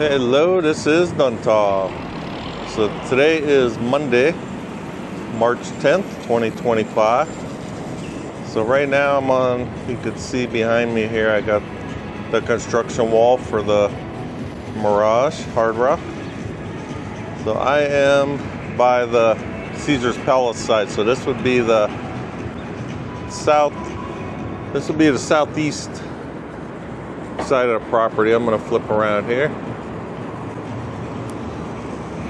Hello, this is duntov. So today is Monday, March 10th, 2025. So right now I'm on, you can see behind me here, I got the construction wall for the Mirage hard rock. So I am by the Caesar's Palace side. So this would be the southeast side of the property. I'm going to flip around here.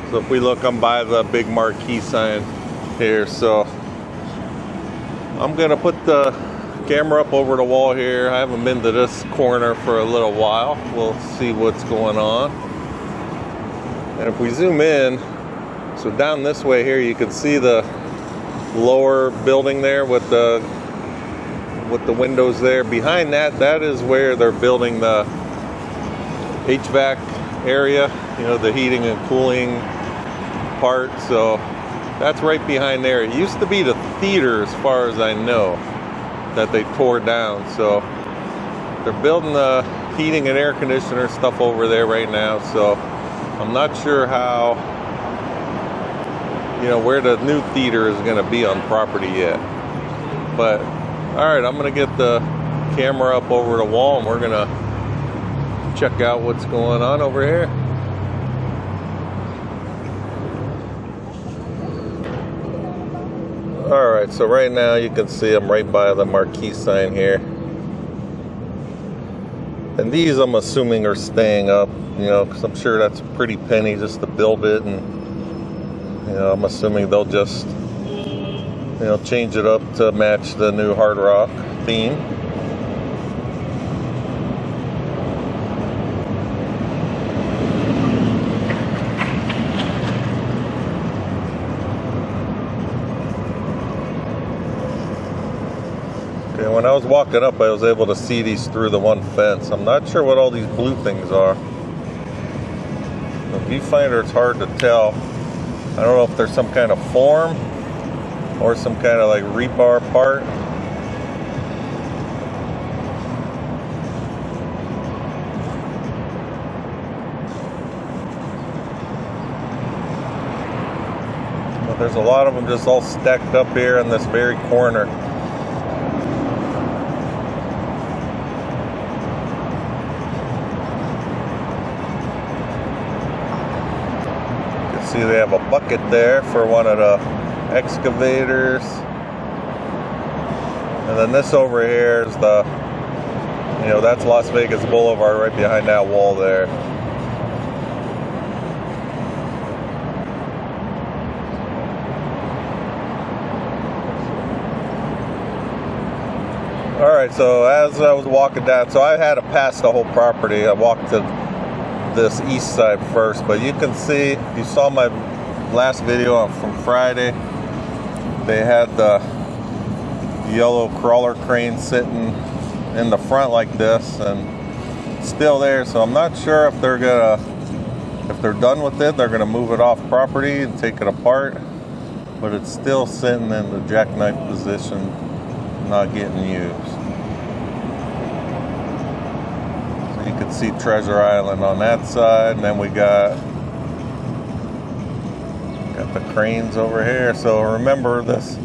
So if we look, I'm by the big Marque sign here. So I'm going to put the camera up over the wall here. I haven't been to this corner for a little while. We'll see what's going on. And if we zoom in, so down this way here, you can see the lower building there with the windows there. Behind that, that is where they're building the HVAC area, you know, the heating and cooling part. So that's right behind there. It used to be the theater, as far as I know, that they tore down. So they're building the heating and air conditioner stuff over there right now. So I'm not sure how, you know, where the new theater is going to be on property yet. But all right, I'm going to get the camera up over the wall and we're going to check out what's going on over here. All right, so right now you can see I'm right by the Marque sign here. And these I'm assuming are staying up, you know, because I'm sure that's a pretty penny just to build it. And, you know, I'm assuming they'll just, you know, change it up to match the new hard rock theme. Okay, when I was walking up, I was able to see these through the one fence. I'm not sure what all these blue things are. The viewfinder, it's hard to tell. I don't know if there's some kind of form or some kind of like rebar part. But there's a lot of them just all stacked up here in this very corner. You can see they have a bucket there for one of the excavators. And then this over here is the, you know, that's Las Vegas Boulevard right behind that wall there. All right, so as I was walking down, so I had to pass the whole property. I walked to this east side first, but you can see, if you saw my last video from Friday, they had the yellow crawler crane sitting in the front like this and still there. So I'm not sure if they're done with it, they're gonna move it off property and take it apart, but it's still sitting in the jackknife position, not getting used. So you can see Treasure Island on that side, and then we got the cranes over here. So remember this,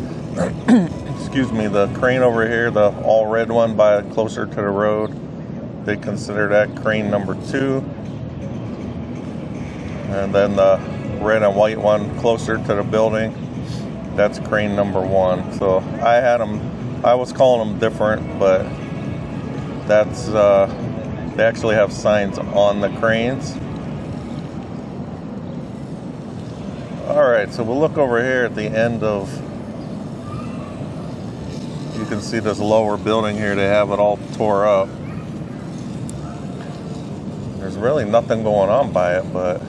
excuse me, the crane over here, the all red one by closer to the road, they consider that crane number 2. And then the red and white one closer to the building, that's crane number 1. So I was calling them different, but that's, they actually have signs on the cranes. Alright, so we'll look over here at the end of, you can see this lower building here, they have it all tore up. There's really nothing going on by it, but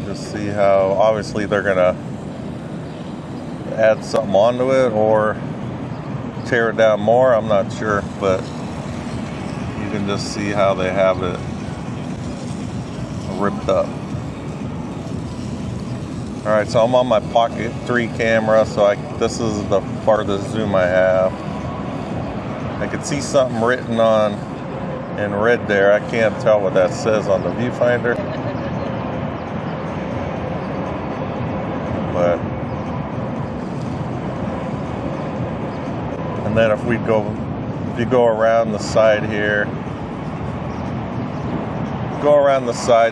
just see how obviously they're gonna add something onto it or tear it down more, I'm not sure, but you can just see how they have it ripped up. All right, so I'm on my Pocket 3 camera, so this is the farthest zoom I have. I could see something written on in red there. I can't tell what that says on the viewfinder. But, and then if you go around the side here,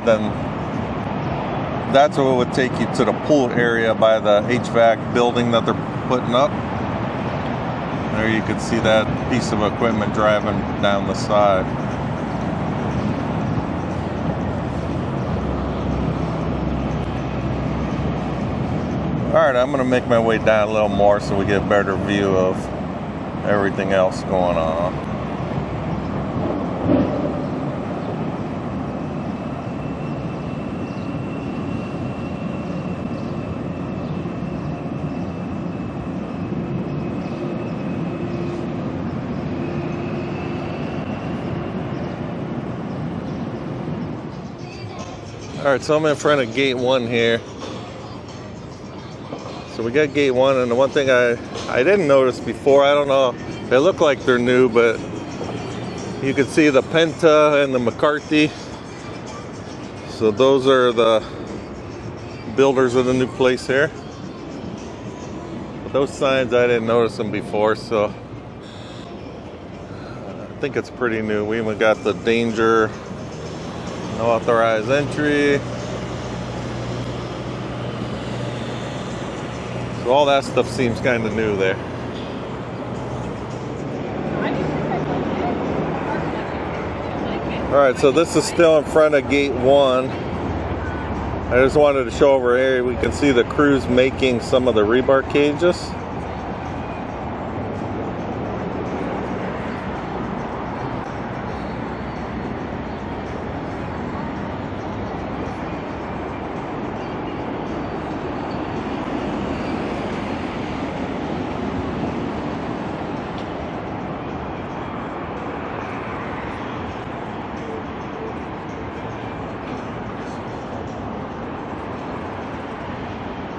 then that's what would take you to the pool area by the HVAC building that they're putting up. There you can see that piece of equipment driving down the side. Alright, I'm going to make my way down a little more so we get a better view of everything else going on. Alright, so I'm in front of gate 1 here. So we got gate 1, and the one thing I didn't notice before, I don't know, they look like they're new, but you can see the Penta and the McCarthy. So those are the builders of the new place here. But those signs, I didn't notice them before, so I think it's pretty new. We even got the danger, no authorized entry. So all that stuff seems kind of new there. Alright, so this is still in front of gate 1. I just wanted to show over here, we can see the crews making some of the rebar cages.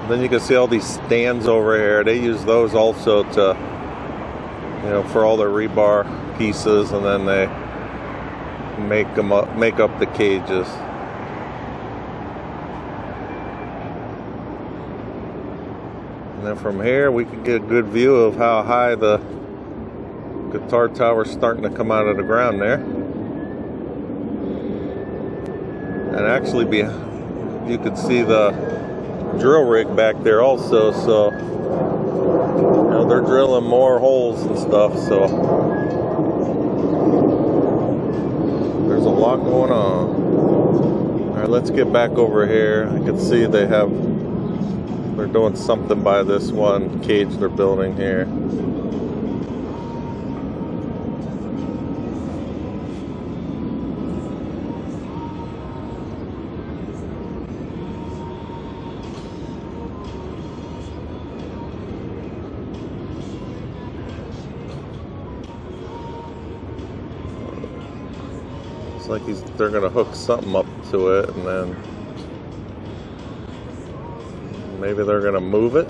Then you can see all these stands over here. They use those also to, you know, for all their rebar pieces, and then they make up the cages. And then from here we can get a good view of how high the guitar tower's starting to come out of the ground there. And actually you could see the drill rig back there also, so you know, they're drilling more holes and stuff, so there's a lot going on. Alright, let's get back over here. I can see they're doing something by this one cage they're building here. It's like they're gonna hook something up to it, and then maybe they're gonna move it.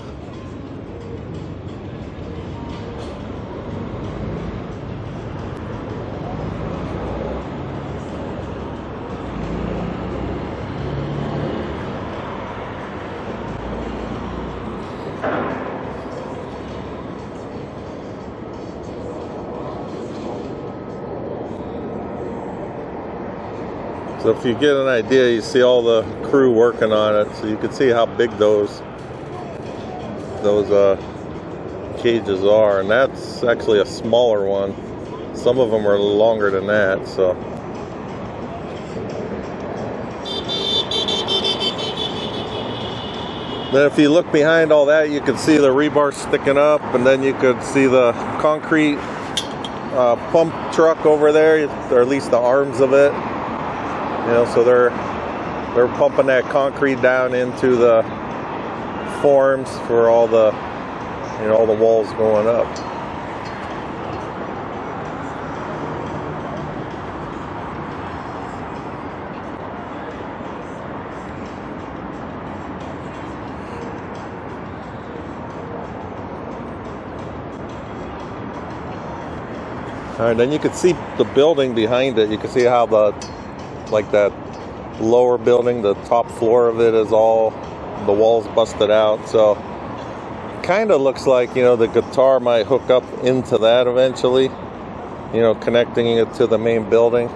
So if you get an idea, you see all the crew working on it, so you can see how big those cages are, and that's actually a smaller one. Some of them are longer than that, so. Then if you look behind all that, you can see the rebar sticking up, and then you could see the concrete pump truck over there, or at least the arms of it. You know, so they're pumping that concrete down into the forms for all the, you know, all the walls going up. All right, then you can see the building behind it. You can see how like that lower building, the top floor of it is all, the walls busted out. So kind of looks like, you know, the guitar might hook up into that eventually, you know, connecting it to the main building.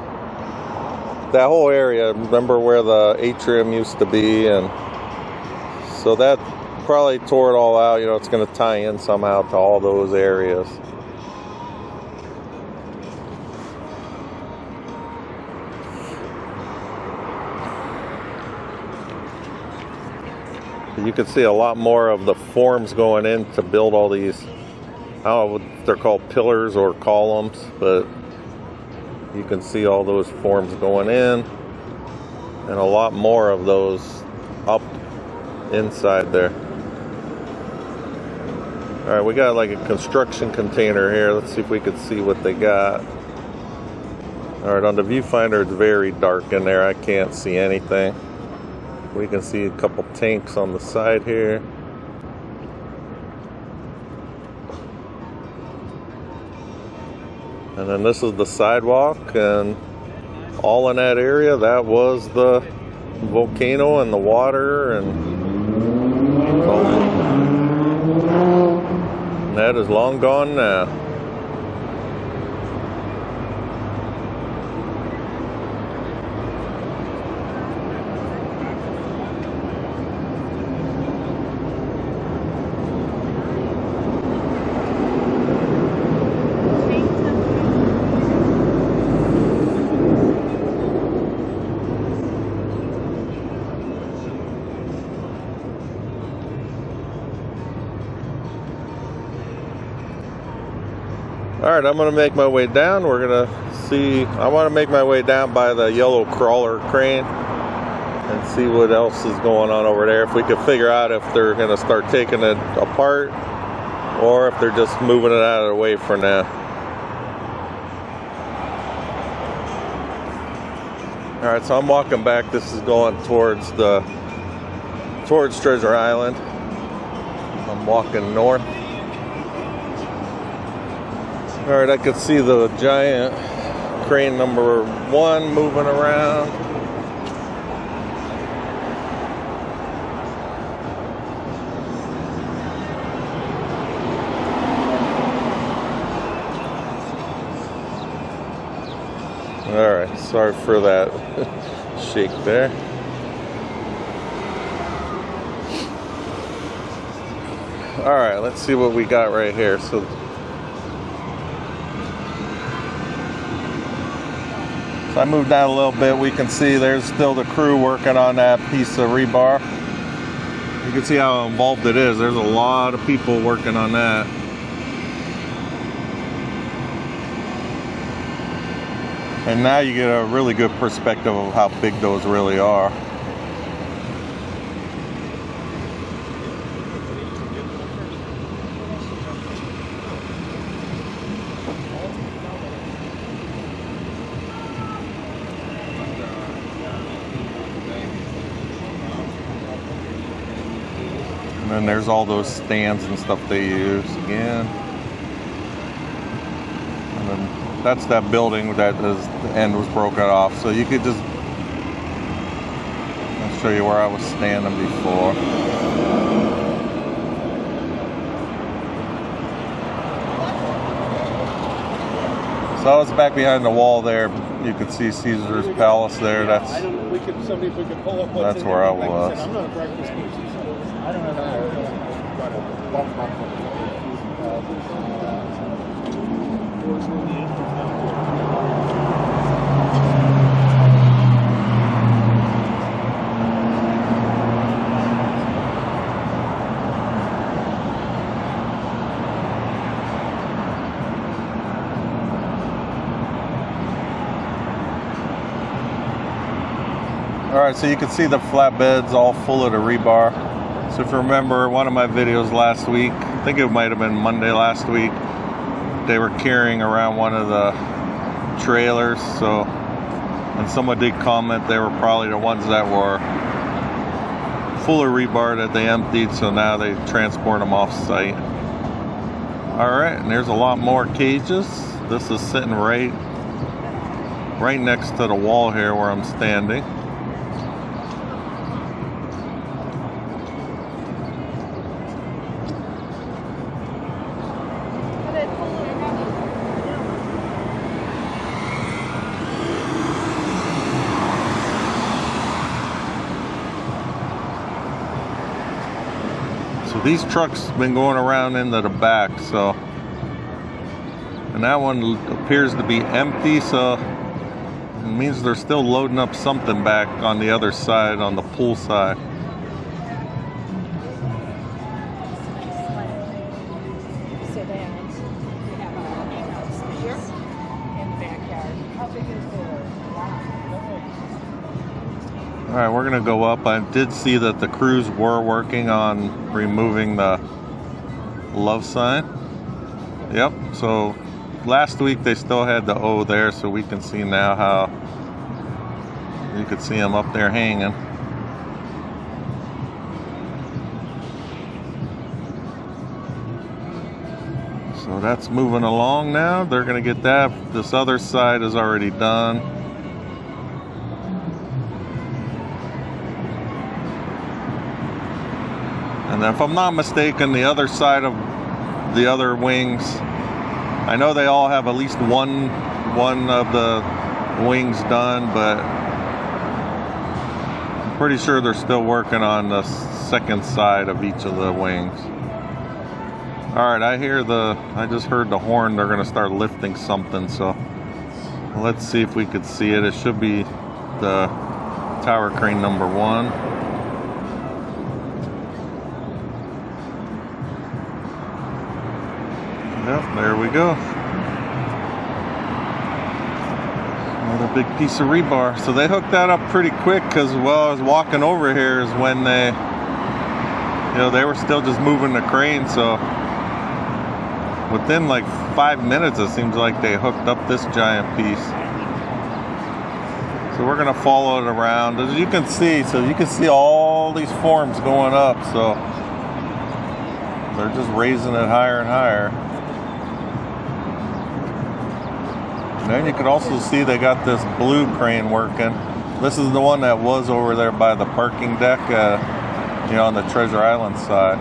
That whole area, remember where the atrium used to be, and so that probably tore it all out. You know, it's going to tie in somehow to all those areas. You can see a lot more of the forms going in to build all these, I don't know what they're called, pillars or columns, but you can see all those forms going in and a lot more of those up inside there. All right, we got like a construction container here. Let's see if we can see what they got. All right, on the viewfinder, it's very dark in there. I can't see anything. We can see a couple tanks on the side here. And then this is the sidewalk, and all in that area, that was the volcano and the water, and that is long gone now. Alright, I'm going to make my way down. We're going to see, I want to make my way down by the yellow crawler crane and see what else is going on over there. If we can figure out if they're going to start taking it apart or if they're just moving it out of the way for now. Alright, so I'm walking back. This is going towards Treasure Island. I'm walking north. Alright, I could see the giant crane number 1 moving around. Alright, sorry for that shake there. Alright, let's see what we got right here. So I moved down a little bit. We can see there's still the crew working on that piece of rebar. You can see how involved it is. There's a lot of people working on that. And now you get a really good perspective of how big those really are. And then there's all those stands and stuff they use again. And then that's that building that is, the end was broken off. So you could just, I'll show you where I was standing before. So I was back behind the wall there. You could see Caesar's Palace there. That's where I was. I'm not a breakfast person, so I don't know. Alright, so you can see the flatbeds all full of the rebar. So if you remember one of my videos last week, I think it might have been Monday last week, they were carrying around one of the trailers. So, and someone did comment they were probably the ones that were full of rebar that they emptied, so now they transport them off site. Alright, and there's a lot more cages. This is sitting right next to the wall here where I'm standing. So these trucks have been going around into the back, so, and that one appears to be empty, so it means they're still loading up something back on the other side, on the pool side. So that we have a space in the backyard. How big is the lot? All right, we're gonna go up. I did see that the crews were working on removing the love sign. Yep, so last week they still had the O there, so we can see now how you could see them up there hanging. So that's moving along now. They're gonna get that. This other side is already done. And if I'm not mistaken, the other side of the other wings, I know they all have at least one of the wings done, but I'm pretty sure they're still working on the second side of each of the wings. All right, I just heard the horn. They're gonna start lifting something, so let's see if we could see it. It should be the tower crane number 1. Yep, there we go. Another big piece of rebar. So they hooked that up pretty quick because while I was walking over here is when they were still just moving the crane. So within like 5 minutes, it seems like they hooked up this giant piece. So we're gonna follow it around. As you can see, all these forms going up. So they're just raising it higher and higher. And then you can also see they got this blue crane working. This is the one that was over there by the parking deck, on the Treasure Island side.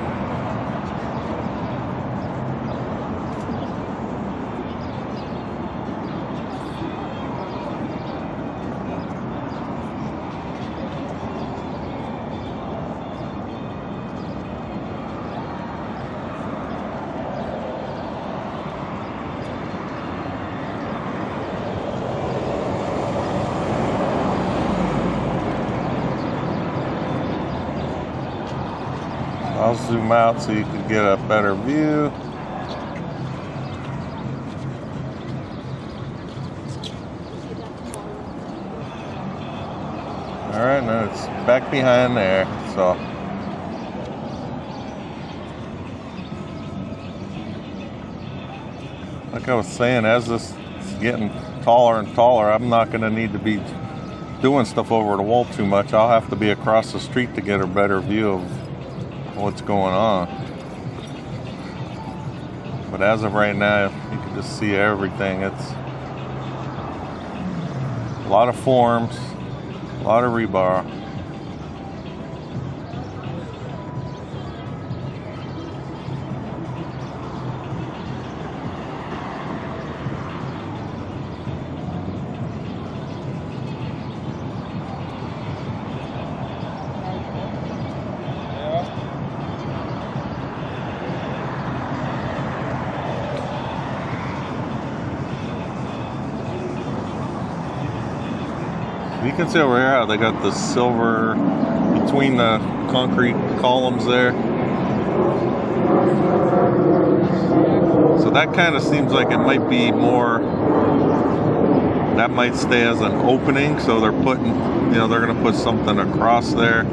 I'll zoom out so you can get a better view. All right, now it's back behind there, so. Like I was saying, as this is getting taller and taller, I'm not gonna need to be doing stuff over the wall too much. I'll have to be across the street to get a better view of what's going on. But as of right now, you can just see everything. It's a lot of forms, a lot of rebar. You can see over here how they got the silver between the concrete columns there. So that kind of seems like it might be more, that might stay as an opening. So they're putting, they're going to put something across there.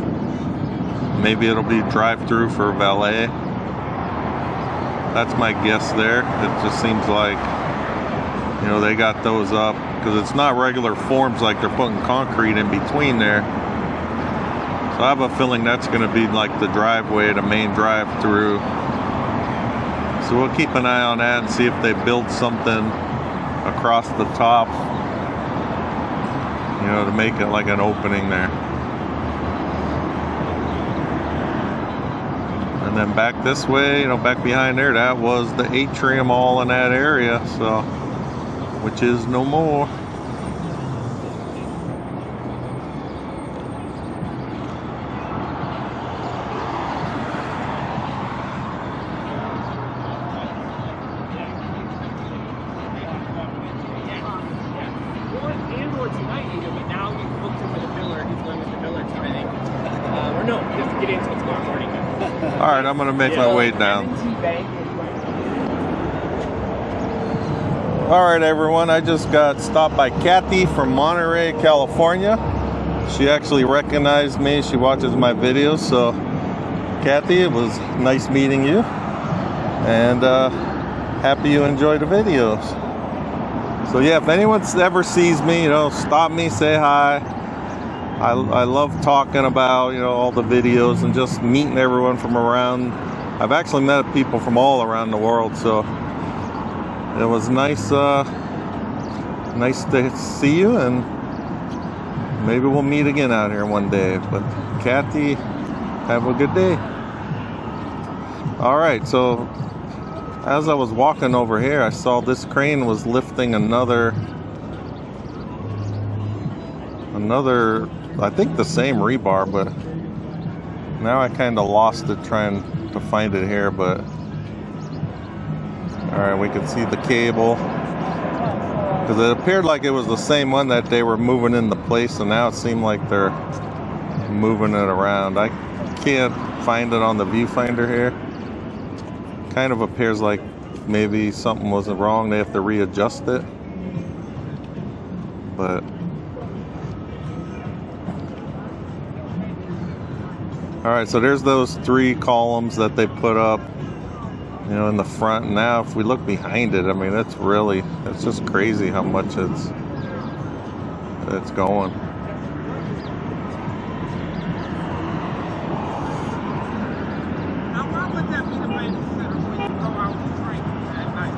Maybe it'll be drive-through for valet. That's my guess there. It just seems like, they got those up. Because it's not regular forms like they're putting concrete in between there. So I have a feeling that's going to be like the driveway, the main drive-through. So we'll keep an eye on that and see if they build something across the top, you know, to make it like an opening there. And then back this way, you know, back behind there, that was the atrium all in that area, so, which is no more. All right, I'm gonna make my way down. All right, everyone, I just got stopped by Kathy from Monterey, California. She actually recognized me. She watches my videos. So, Kathy, it was nice meeting you, and happy you enjoy the videos. So yeah, if anyone ever sees me, you know, stop me, say hi. I love talking about, you know, all the videos and just meeting everyone from around. I've actually met people from all around the world, so it was nice nice to see you, and maybe we'll meet again out here one day. But Kathy, have a good day. All right, so as I was walking over here, I saw this crane was lifting another, I think the same rebar, but now I kind of lost it trying to find it here. But all right, we can see the cable, because it appeared like it was the same one that they were moving into place, and now it seemed like they're moving it around. I can't find it on the viewfinder here. Kind of appears like maybe something wasn't wrong. They have to readjust it, but all right, so there's those 3 columns that they put up, you know, in the front. And now if we look behind it, I mean, it's just crazy how much it's going. Now, why would that be the way to sit when you go out to drink at night?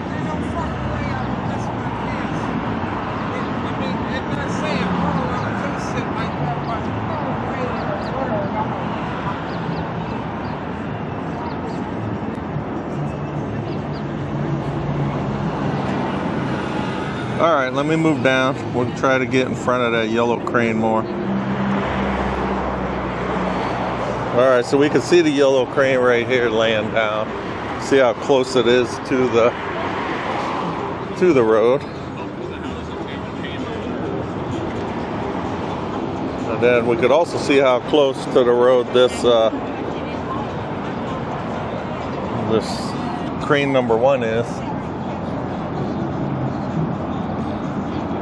They don't fuck way out. That's what it is. I mean, it does say it. Hold on, just sit like that. Watch it. All right, let me move down. We'll try to get in front of that yellow crane more. All right, so we can see the yellow crane right here laying down. See how close it is to the road. And then we could also see how close to the road this crane number 1 is.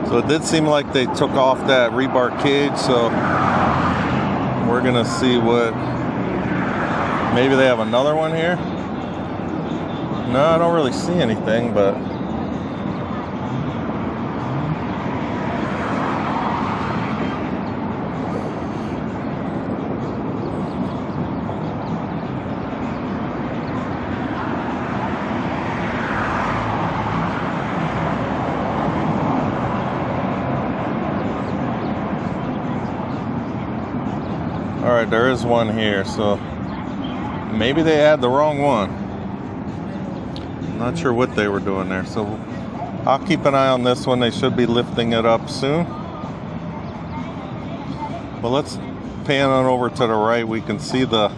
So it did seem like they took off that rebar cage, so we're gonna see what, maybe they have another one here. No, I don't really see anything, but all right, there is one here, so maybe they had the wrong one. Not sure what they were doing there, so I'll keep an eye on this one. They should be lifting it up soon. Well, let's pan on over to the right. We can see how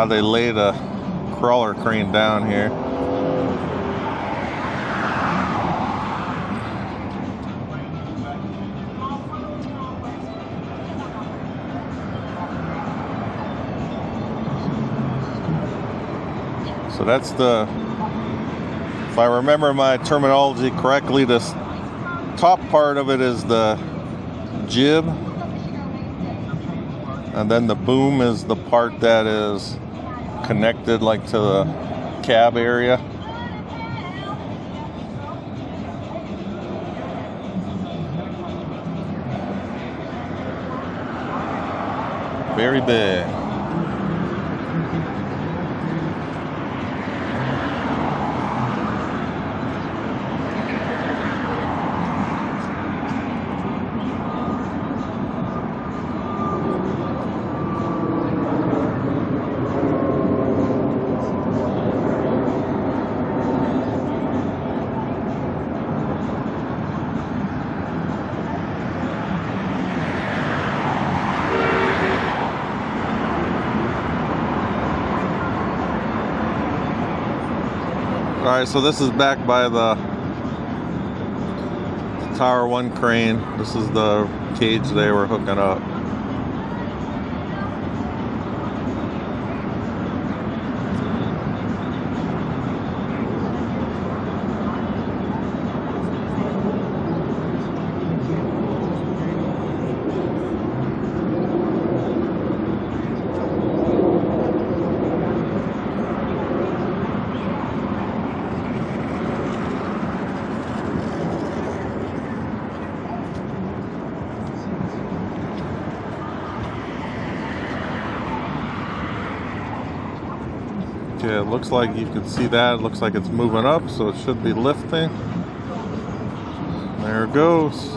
they lay the crawler crane down here. So that's if I remember my terminology correctly, this top part of it is the jib, and then the boom is the part that is connected like to the cab area. Very big. Alright, so this is back by the Tower 1 crane. This is the cage they were hooking up. Okay, it looks like you can see that. It looks like it's moving up, so it should be lifting. There it goes.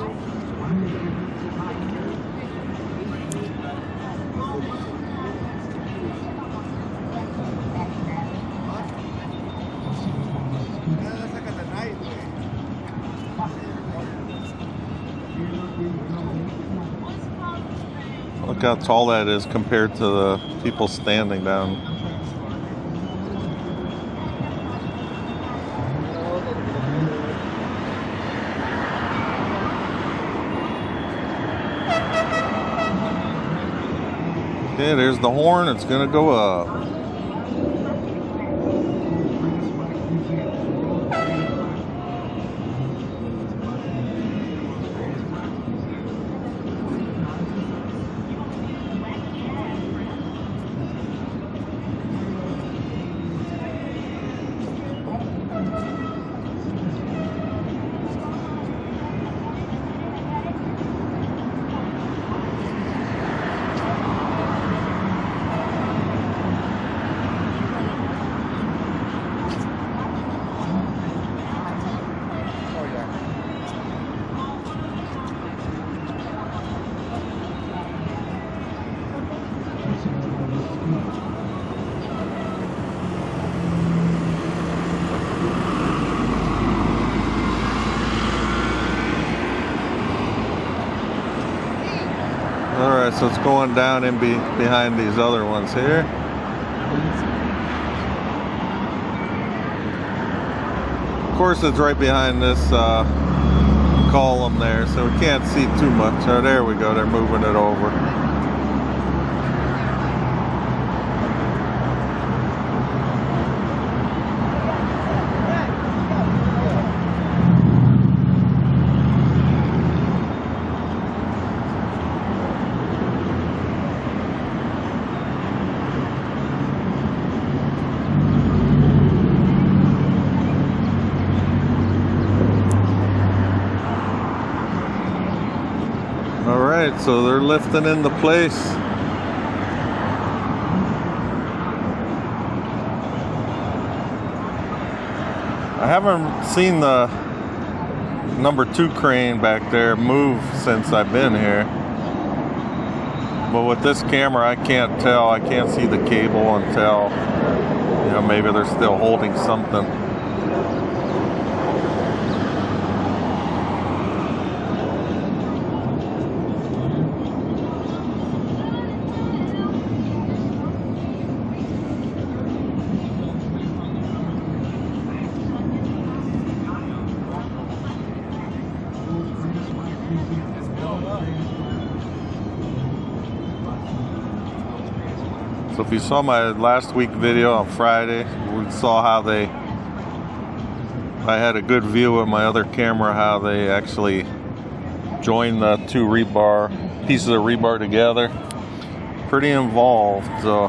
Look how tall that is compared to the people standing down. Okay, there's the horn. It's gonna go up. Alright, so it's going down in behind these other ones here. Of course, it's right behind this column there, so we can't see too much. Oh, there we go, they're moving it over. Alright, so they're lifting into place. I haven't seen the number 2 crane back there move since I've been here. But with this camera, I can't tell. I can't see the cable and tell. You know, maybe they're still holding something. So if you saw my last week video on Friday, we saw how I had a good view with my other camera, how they actually joined the 2 pieces of rebar together. Pretty involved, so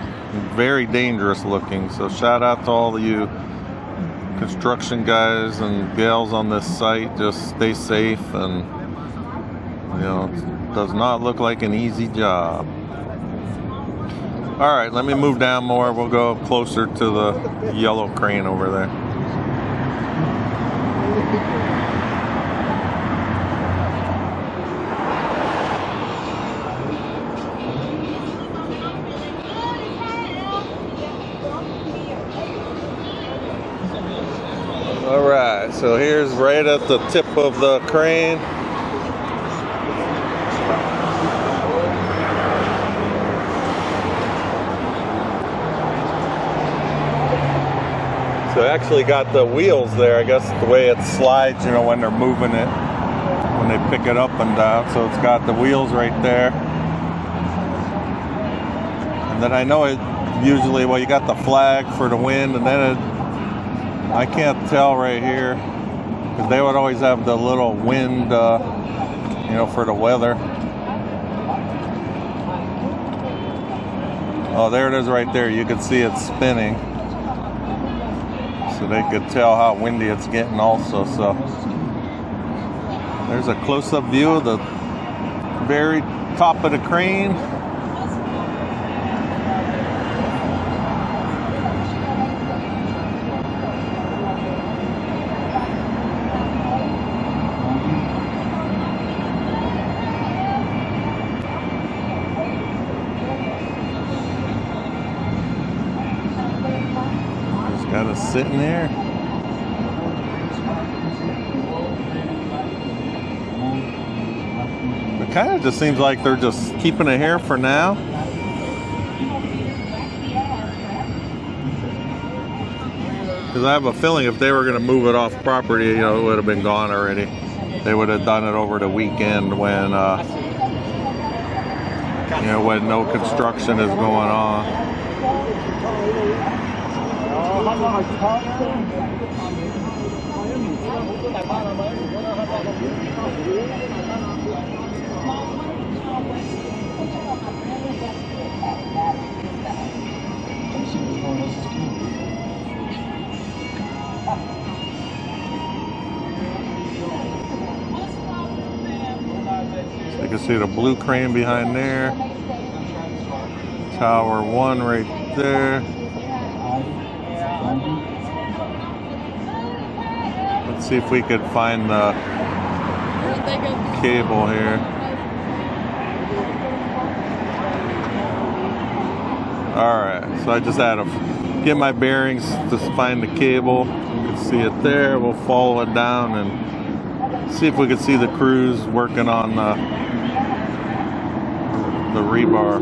very dangerous looking. So shout out to all of you construction guys and gals on this site. Just stay safe, and you know, it does not look like an easy job. All right, let me move down more. We'll go closer to the yellow crane over there. All right, so here's right at the tip of the crane. So it actually got the wheels there, I guess the way it slides, you know, when they're moving it, when they pick it up and down. So it's got the wheels right there. And then I know it usually, well, you got the flag for the wind, and then I can't tell right here, because they would always have the little wind, you know, for the weather. Oh, there it is right there. You can see it spinning. So they could tell how windy it's getting also. So there's a close-up view of the very top of the crane. Got us sitting there. It kind of just seems like they're just keeping it here for now. Because I have a feeling if they were going to move it off property, you know, it would have been gone already. They would have done it over the weekend when, you know, when no construction is going on. You can see the blue crane behind there. Tower 1 right there. Let's see if we could find the cable here. Alright, so I just had to get my bearings to find the cable. You can see it there. We'll follow it down and see if we can see the crews working on the rebar.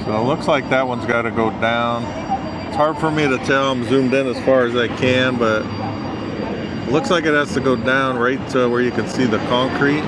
So it looks like that one's got to go down. It's hard for me to tell. I'm zoomed in as far as I can, but it looks like it has to go down right to where you can see the concrete.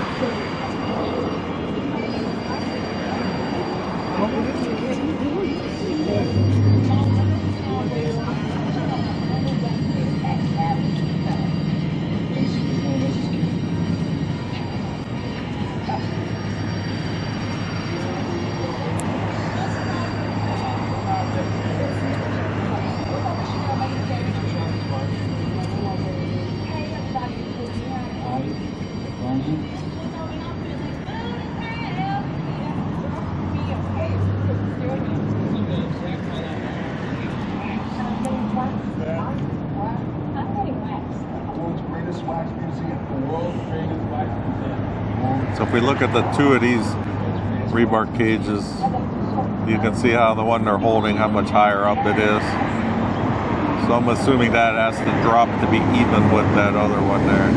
So if we look at the two of these rebar cages, you can see how the one they're holding, how much higher up it is. So I'm assuming that has to drop to be even with that other one there.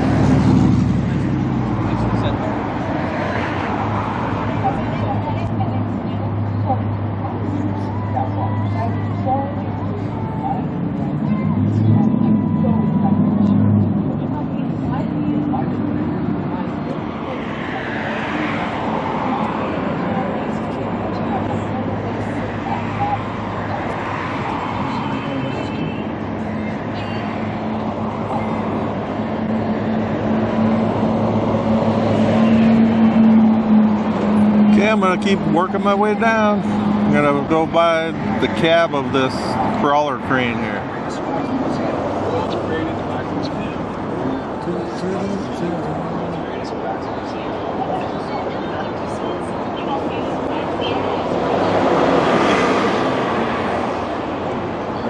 I'm gonna keep working my way down. I'm gonna go by the cab of this crawler crane here.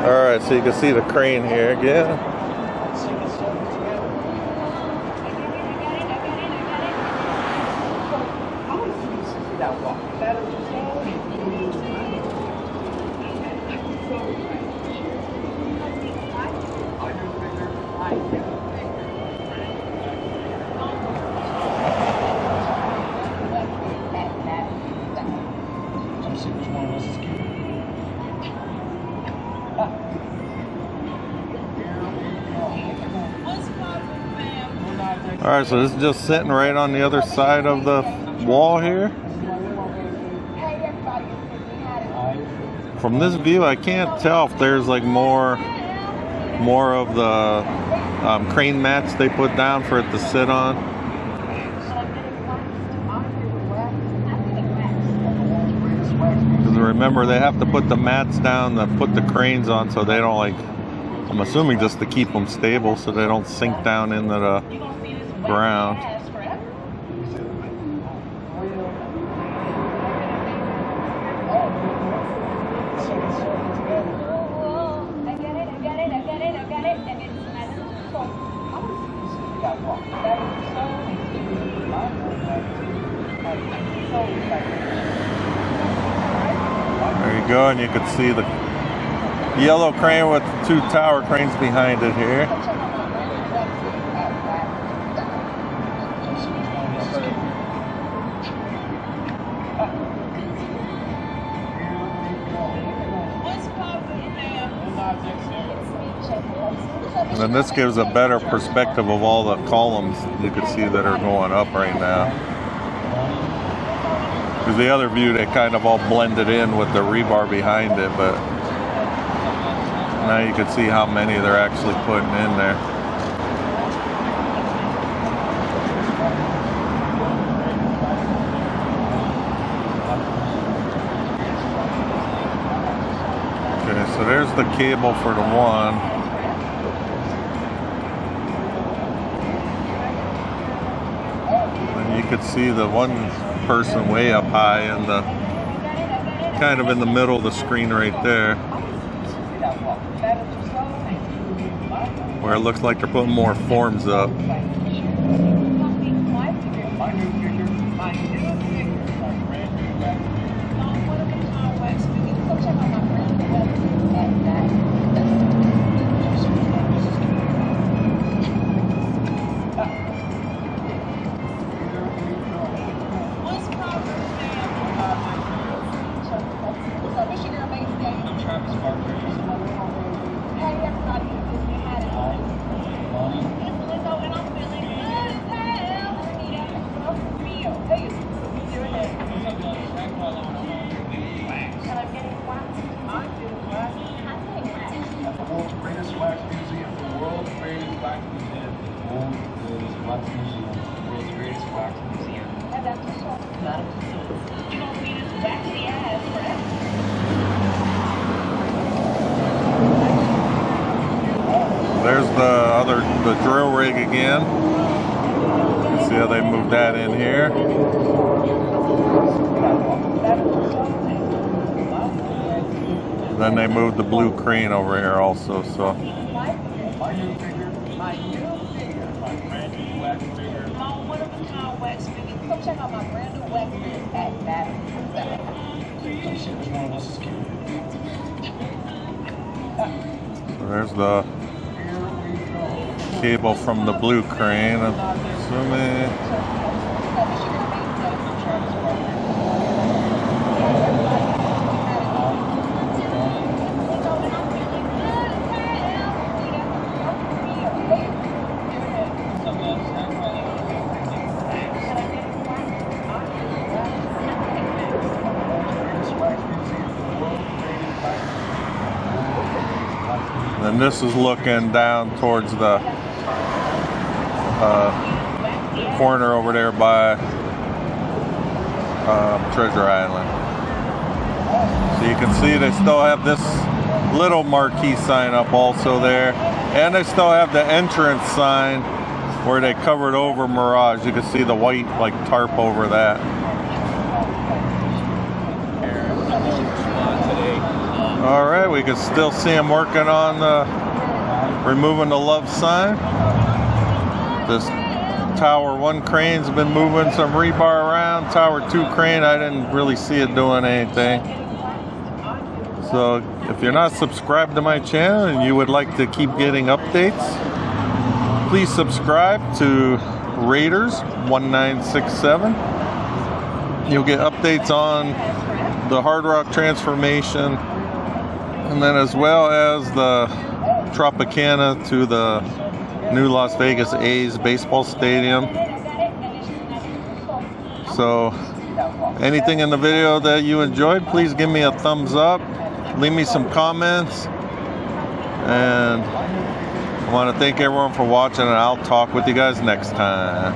Alright, so you can see the crane here again. Alright, so this is just sitting right on the other side of the wall here. From this view, I can't tell if there's like more of the crane mats they put down for it to sit on. Because remember, they have to put the mats down to put the cranes on so they don't, like, I'm assuming just to keep them stable so they don't sink down into the ground. There you go, and you can see the yellow crane with the two tower cranes behind it here. And then this gives a better perspective of all the columns you can see that are going up right now. Because the other view, they kind of all blended in with the rebar behind it, but now you can see how many they're actually putting in there. Okay, so there's the cable for the one. And you could see the one person way up high and the kind of in the middle of the screen right there, where it looks like they're putting more forms up. There's the drill rig again. You see how they moved that in here. Then they moved the blue crane over here also, so. So there's the cable from the blue crane, I'm assuming. And this is looking down towards the corner over there by Treasure Island. So you can see they still have this little marquee sign up also there, and they still have the entrance sign where they covered over Mirage. You can see the white like tarp over that. All right, we can still see them working on removing the Love sign. This Tower 1 crane's been moving some rebar around. Tower 2 crane, I didn't really see it doing anything. So if you're not subscribed to my channel and you would like to keep getting updates, please subscribe to Raiders 1967. You'll get updates on the Hard Rock transformation, and then as well as the Tropicana to the new Las Vegas A's baseball stadium. So anything in the video that you enjoyed, please give me a thumbs up, leave me some comments, and I want to thank everyone for watching, and I'll talk with you guys next time.